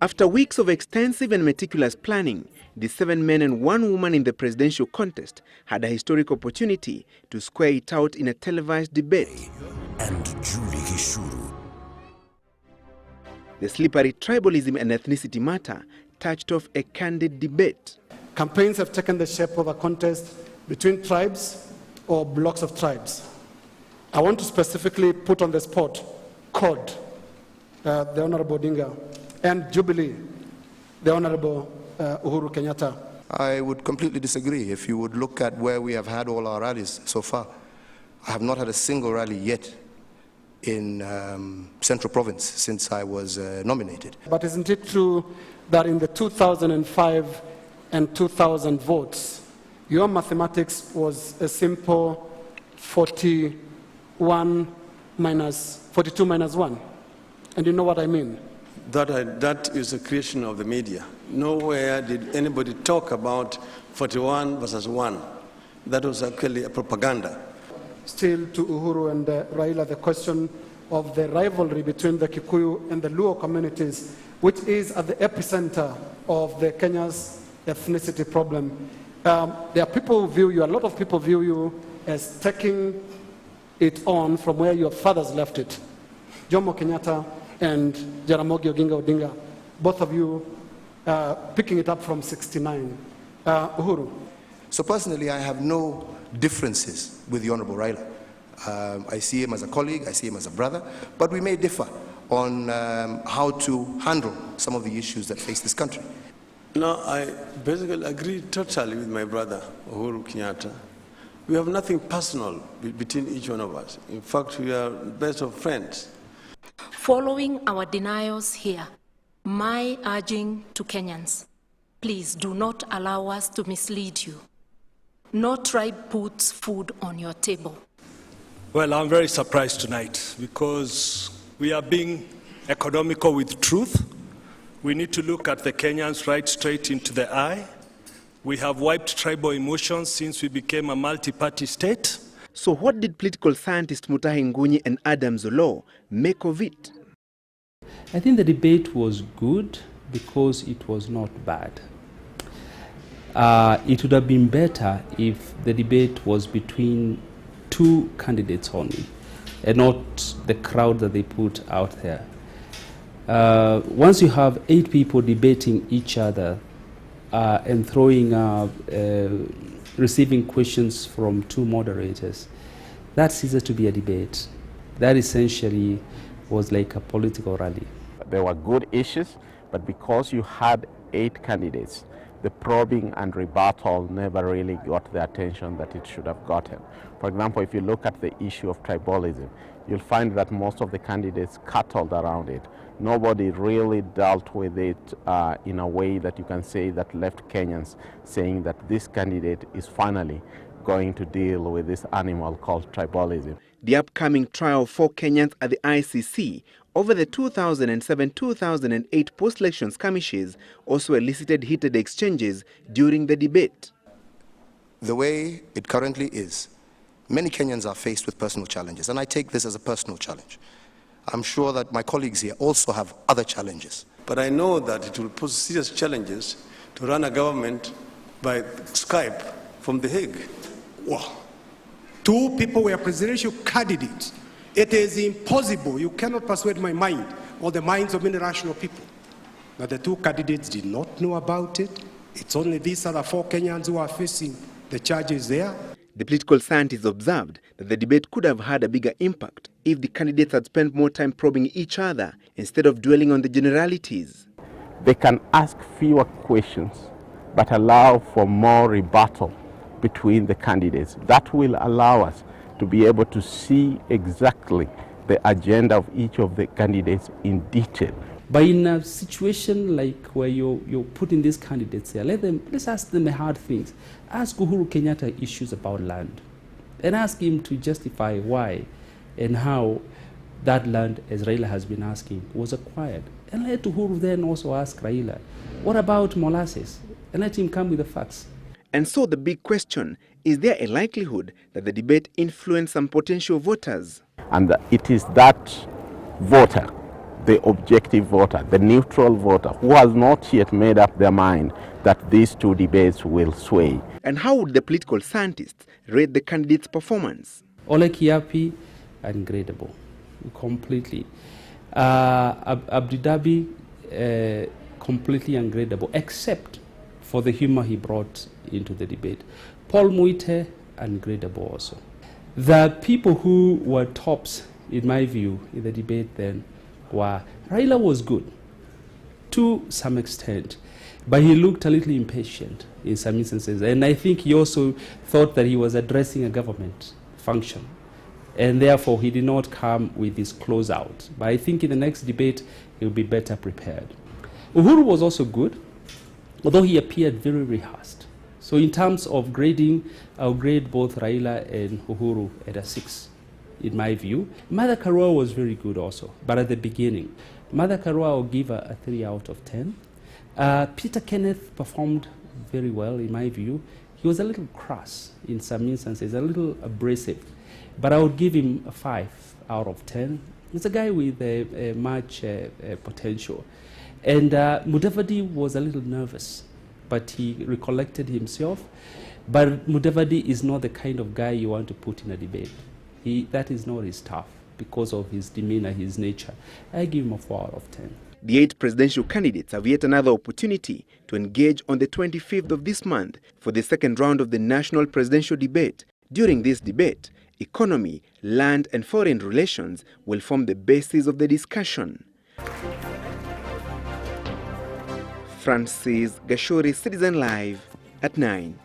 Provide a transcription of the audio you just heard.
After weeks of extensive and meticulous planning, the 7 men and 1 woman in the presidential contest had a historic opportunity to square it out in a televised debate. And Gachuri. The slippery tribalism and ethnicity matter touched off a candid debate. Campaigns have taken the shape of a contest between tribes or blocks of tribes. I want to specifically put on the spot CORD, the Honorable Odinga, and Jubilee, the Honorable Uhuru Kenyatta. I would completely disagree. If you would look at where we have had all our rallies so far, I have not had a single rally yet in Central Province since I was nominated. But isn't it true that in the 2005 and 2000 votes, your mathematics was a simple 42 minus 1? And you know what I mean? That is a creation of the media. Nowhere did anybody talk about 41 versus 1. That was actually a propaganda. Still to Uhuru and Raila, the question of the rivalry between the Kikuyu and the Luo communities, which is at the epicenter of the Kenya's ethnicity problem. There are people who view you, a lot of people view you as taking it on from where your fathers left it. Jomo Kenyatta and Jaramogi Oginga Odinga, both of you picking it up from 69. Uhuru. So personally, I have no differences with the Honorable Raila. I see him as a colleague, I see him as a brother, but we may differ on how to handle some of the issues that face this country. No, I basically agree totally with my brother, Uhuru Kenyatta. We have nothing personal between each one of us. In fact, we are best of friends. Following our denials here, my urging to Kenyans, please do not allow us to mislead you. No tribe puts food on your table. Well, I'm very surprised tonight because we are being economical with truth. We need to look at the Kenyans right straight into the eye. We have wiped tribal emotions since we became a multi-party state. So what did political scientist Mutahi Ngunyi and Adam Zolo make of it? I think the debate was good because it was not bad. It would have been better if the debate was between 2 candidates only and not the crowd that they put out there. Once you have 8 people debating each other and throwing receiving questions from 2 moderators, that ceases to be a debate. That essentially was like a political rally. There were good issues, but because you had 8 candidates, the probing and rebuttal never really got the attention that it should have gotten. For example, if you look at the issue of tribalism, you'll find that most of the candidates scuttled around it. Nobody really dealt with it in a way that you can say that left Kenyans saying that this candidate is finally going to deal with this animal called tribalism. The upcoming trial of 4 Kenyans at the ICC over the 2007-2008 post-election skirmishes also elicited heated exchanges during the debate. The way it currently is, many Kenyans are faced with personal challenges, and I take this as a personal challenge. I'm sure that my colleagues here also have other challenges. But I know that it will pose serious challenges to run a government by Skype from The Hague. Wow. 2 people were presidential candidates. It is impossible. You cannot persuade my mind or the minds of many rational people. But the 2 candidates did not know about it. It's only these other 4 Kenyans who are facing the charges there. The political scientists observed that the debate could have had a bigger impact if the candidates had spent more time probing each other instead of dwelling on the generalities. They can ask fewer questions, but allow for more rebuttal between the candidates. That will allow us to be able to see exactly the agenda of each of the candidates in detail. But in a situation like where you're putting these candidates here, let's ask them the hard things. Ask Uhuru Kenyatta issues about land and ask him to justify why and how that land, as Raila has been asking, was acquired. And let Uhuru then also ask Raila, what about molasses? And let him come with the facts. And so the big question, is there a likelihood that the debate influenced some potential voters? And it is that voter the objective voter, the neutral voter, who has not yet made up their mind that these two debates will sway. And how would the political scientists rate the candidates' performance? Ole Kiapi, ungradable, completely. Abdidabi, completely ungradable, except for the humor he brought into the debate. Paul Muite, ungradable also. The people who were tops, in my view, in the debate then were, Raila was good to some extent, but he looked a little impatient in some instances. And I think he also thought that he was addressing a government function, and therefore he did not come with his closeout. But I think in the next debate, he'll be better prepared. Uhuru was also good, although he appeared very rehearsed. So in terms of grading, I'll grade both Raila and Uhuru at a 6, in my view. Martha Karua was very good also, but at the beginning. Martha Karua, I'll give a 3 out of 10. Peter Kenneth performed very well, in my view. He was a little crass in some instances, a little abrasive, but I would give him a 5 out of 10. He's a guy with much potential. And Mudavadi was a little nervous, but he recollected himself. But Mudavadi is not the kind of guy you want to put in a debate. That is not his stuff because of his demeanor, his nature. I give him a 4 out of 10. The 8 presidential candidates have yet another opportunity to engage on the 25th of this month for the second round of the national presidential debate. During this debate, economy, land and foreign relations will form the basis of the discussion. Francis Gachuri, Citizen Live at 9.